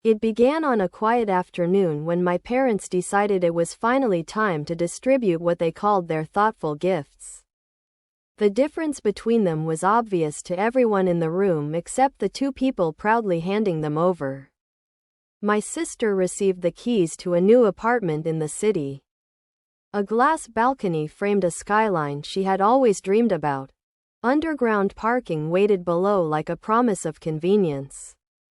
It began on a quiet afternoon when my parents decided it was finally time to distribute what they called their thoughtful gifts. The difference between them was obvious to everyone in the room except the two people proudly handing them over. My sister received the keys to a new apartment in the city. A glass balcony framed a skyline she had always dreamed about. Underground parking waited below like a promise of convenience.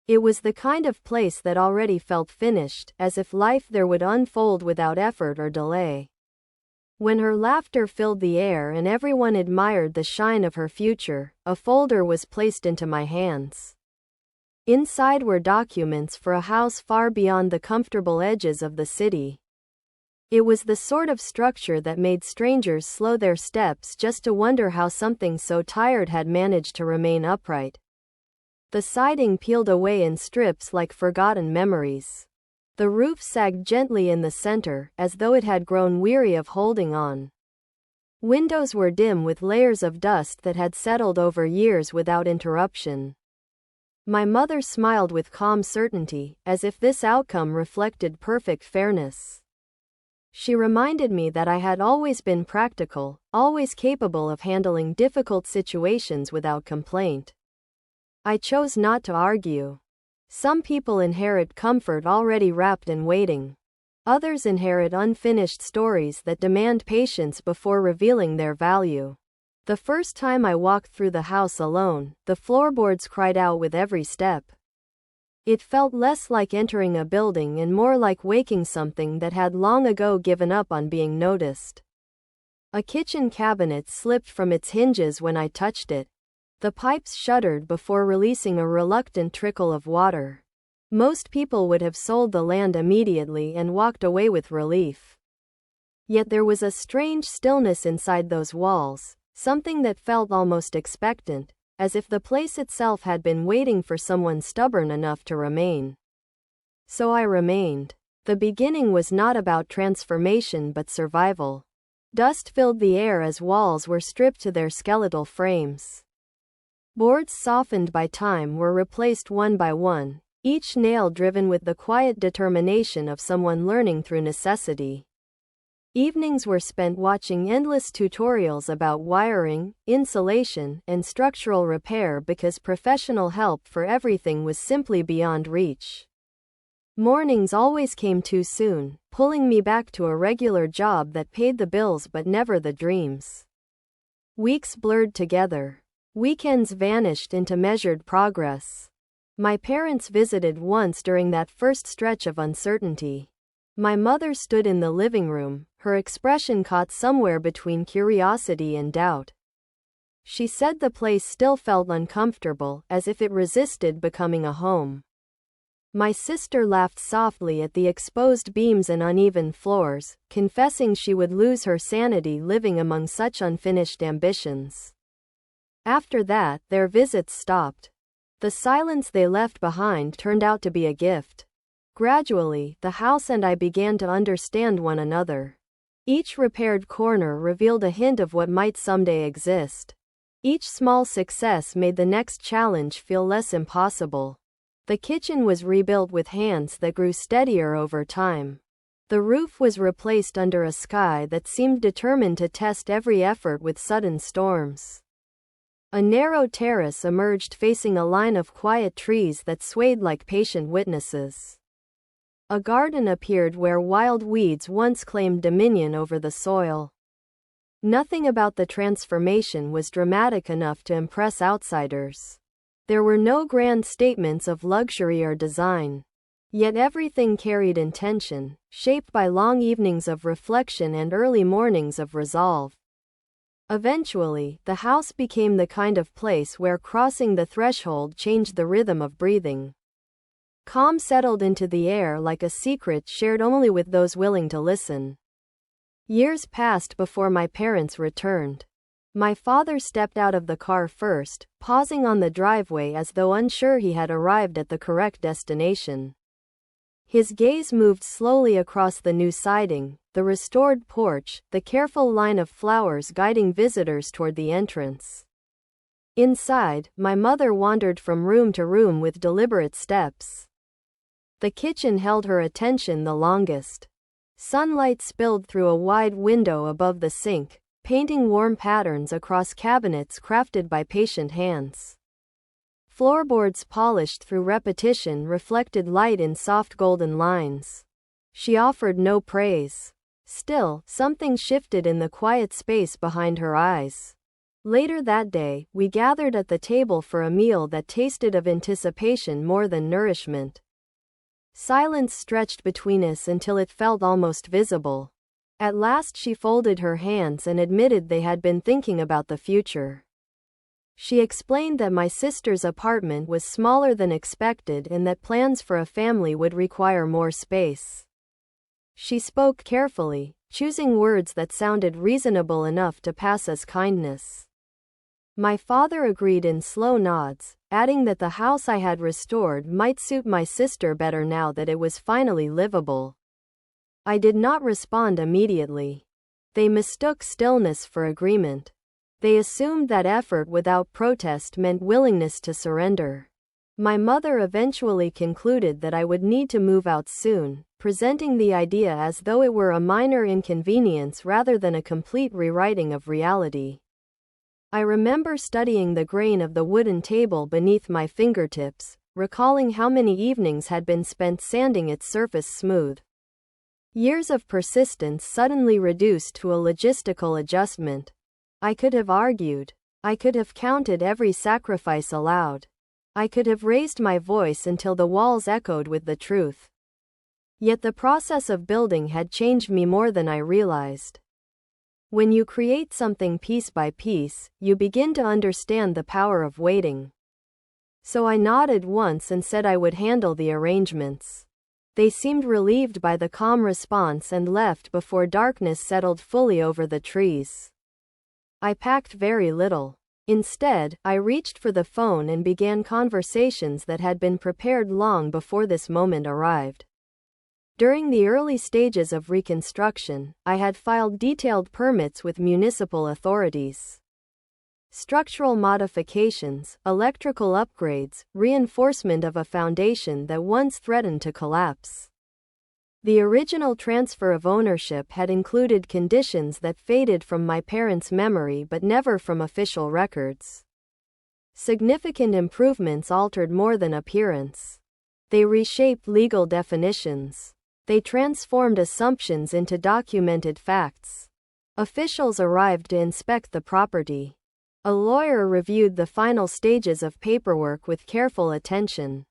It was the kind of place that already felt finished, as if life there would unfold without effort or delay. When her laughter filled the air and everyone admired the shine of her future, a folder was placed into my hands. Inside were documents for a house far beyond the comfortable edges of the city. It was the sort of structure that made strangers slow their steps just to wonder how something so tired had managed to remain upright. The siding peeled away in strips like forgotten memories. The roof sagged gently in the center, as though it had grown weary of holding on. Windows were dim with layers of dust that had settled over years without interruption. My mother smiled with calm certainty, as if this outcome reflected perfect fairness. She reminded me that I had always been practical, always capable of handling difficult situations without complaint. I chose not to argue. Some people inherit comfort already wrapped and waiting. Others inherit unfinished stories that demand patience before revealing their value. The first time I walked through the house alone, the floorboards cried out with every step. It felt less like entering a building and more like waking something that had long ago given up on being noticed. A kitchen cabinet slipped from its hinges when I touched it. The pipes shuddered before releasing a reluctant trickle of water. Most people would have sold the land immediately and walked away with relief. Yet there was a strange stillness inside those walls, something that felt almost expectant, as if the place itself had been waiting for someone stubborn enough to remain. So I remained. The beginning was not about transformation but survival. Dust filled the air as walls were stripped to their skeletal frames. Boards softened by time were replaced one by one, each nail driven with the quiet determination of someone learning through necessity. Evenings were spent watching endless tutorials about wiring, insulation, and structural repair because professional help for everything was simply beyond reach. Mornings always came too soon, pulling me back to a regular job that paid the bills but never the dreams. Weeks blurred together. Weekends vanished into measured progress. My parents visited once during that first stretch of uncertainty. My mother stood in the living room, her expression caught somewhere between curiosity and doubt. She said the place still felt uncomfortable, as if it resisted becoming a home. My sister laughed softly at the exposed beams and uneven floors, confessing she would lose her sanity living among such unfinished ambitions. After that, their visits stopped. The silence they left behind turned out to be a gift. Gradually, the house and I began to understand one another. Each repaired corner revealed a hint of what might someday exist. Each small success made the next challenge feel less impossible. The kitchen was rebuilt with hands that grew steadier over time. The roof was replaced under a sky that seemed determined to test every effort with sudden storms. A narrow terrace emerged facing a line of quiet trees that swayed like patient witnesses. A garden appeared where wild weeds once claimed dominion over the soil. Nothing about the transformation was dramatic enough to impress outsiders. There were no grand statements of luxury or design. Yet everything carried intention, shaped by long evenings of reflection and early mornings of resolve. Eventually, the house became the kind of place where crossing the threshold changed the rhythm of breathing. Calm settled into the air like a secret shared only with those willing to listen. Years passed before my parents returned. My father stepped out of the car first, pausing on the driveway as though unsure he had arrived at the correct destination. His gaze moved slowly across the new siding, the restored porch, the careful line of flowers guiding visitors toward the entrance. Inside, my mother wandered from room to room with deliberate steps. The kitchen held her attention the longest. Sunlight spilled through a wide window above the sink, painting warm patterns across cabinets crafted by patient hands. Floorboards polished through repetition reflected light in soft golden lines. She offered no praise. Still, something shifted in the quiet space behind her eyes. Later that day, we gathered at the table for a meal that tasted of anticipation more than nourishment. Silence stretched between us until it felt almost visible. At last she folded her hands and admitted they had been thinking about the future. She explained that my sister's apartment was smaller than expected and that plans for a family would require more space. She spoke carefully, choosing words that sounded reasonable enough to pass as kindness. My father agreed in slow nods, adding that the house I had restored might suit my sister better now that it was finally livable. I did not respond immediately. They mistook stillness for agreement. They assumed that effort without protest meant willingness to surrender. My mother eventually concluded that I would need to move out soon, presenting the idea as though it were a minor inconvenience rather than a complete rewriting of reality. I remember studying the grain of the wooden table beneath my fingertips, recalling how many evenings had been spent sanding its surface smooth. Years of persistence suddenly reduced to a logistical adjustment. I could have argued. I could have counted every sacrifice aloud. I could have raised my voice until the walls echoed with the truth. Yet the process of building had changed me more than I realized. When you create something piece by piece, you begin to understand the power of waiting. So I nodded once and said I would handle the arrangements. They seemed relieved by the calm response and left before darkness settled fully over the trees. I packed very little. Instead, I reached for the phone and began conversations that had been prepared long before this moment arrived. During the early stages of reconstruction, I had filed detailed permits with municipal authorities. Structural modifications, electrical upgrades, reinforcement of a foundation that once threatened to collapse. The original transfer of ownership had included conditions that faded from my parents' memory but never from official records. Significant improvements altered more than appearance. They reshaped legal definitions. They transformed assumptions into documented facts. Officials arrived to inspect the property. A lawyer reviewed the final stages of paperwork with careful attention.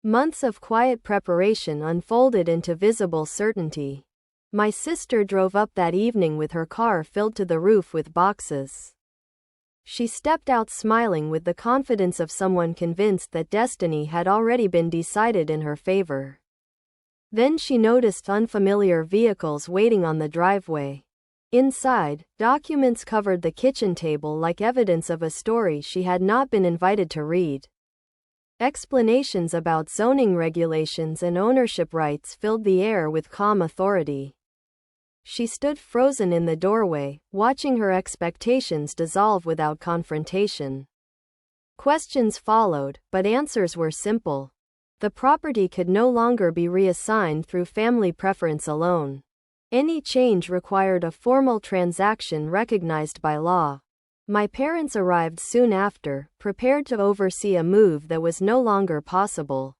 Months of quiet preparation unfolded into visible certainty. My sister drove up that evening with her car filled to the roof with boxes. She stepped out smiling with the confidence of someone convinced that destiny had already been decided in her favor. Then she noticed unfamiliar vehicles waiting on the driveway. Inside, documents covered the kitchen table like evidence of a story she had not been invited to read. Explanations about zoning regulations and ownership rights filled the air with calm authority. She stood frozen in the doorway, watching her expectations dissolve without confrontation. Questions followed, but answers were simple. The property could no longer be reassigned through family preference alone. Any change required a formal transaction recognized by law. My parents arrived soon after, prepared to oversee a move that was no longer possible.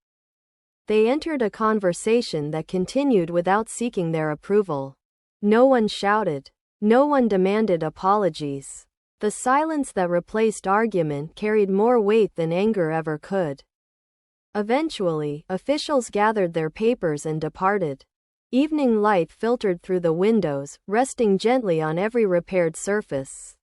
They entered a conversation that continued without seeking their approval. No one shouted. No one demanded apologies. The silence that replaced argument carried more weight than anger ever could. Eventually, officials gathered their papers and departed. Evening light filtered through the windows, resting gently on every repaired surface.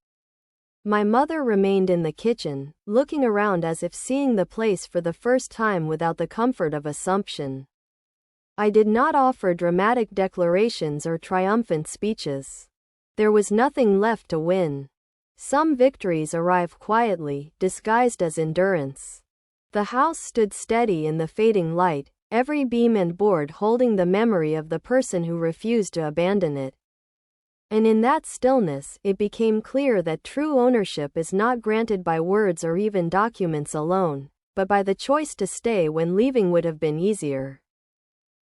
My mother remained in the kitchen, looking around as if seeing the place for the first time without the comfort of assumption. I did not offer dramatic declarations or triumphant speeches. There was nothing left to win. Some victories arrive quietly, disguised as endurance. The house stood steady in the fading light, every beam and board holding the memory of the person who refused to abandon it. And in that stillness, it became clear that true ownership is not granted by words or even documents alone, but by the choice to stay when leaving would have been easier.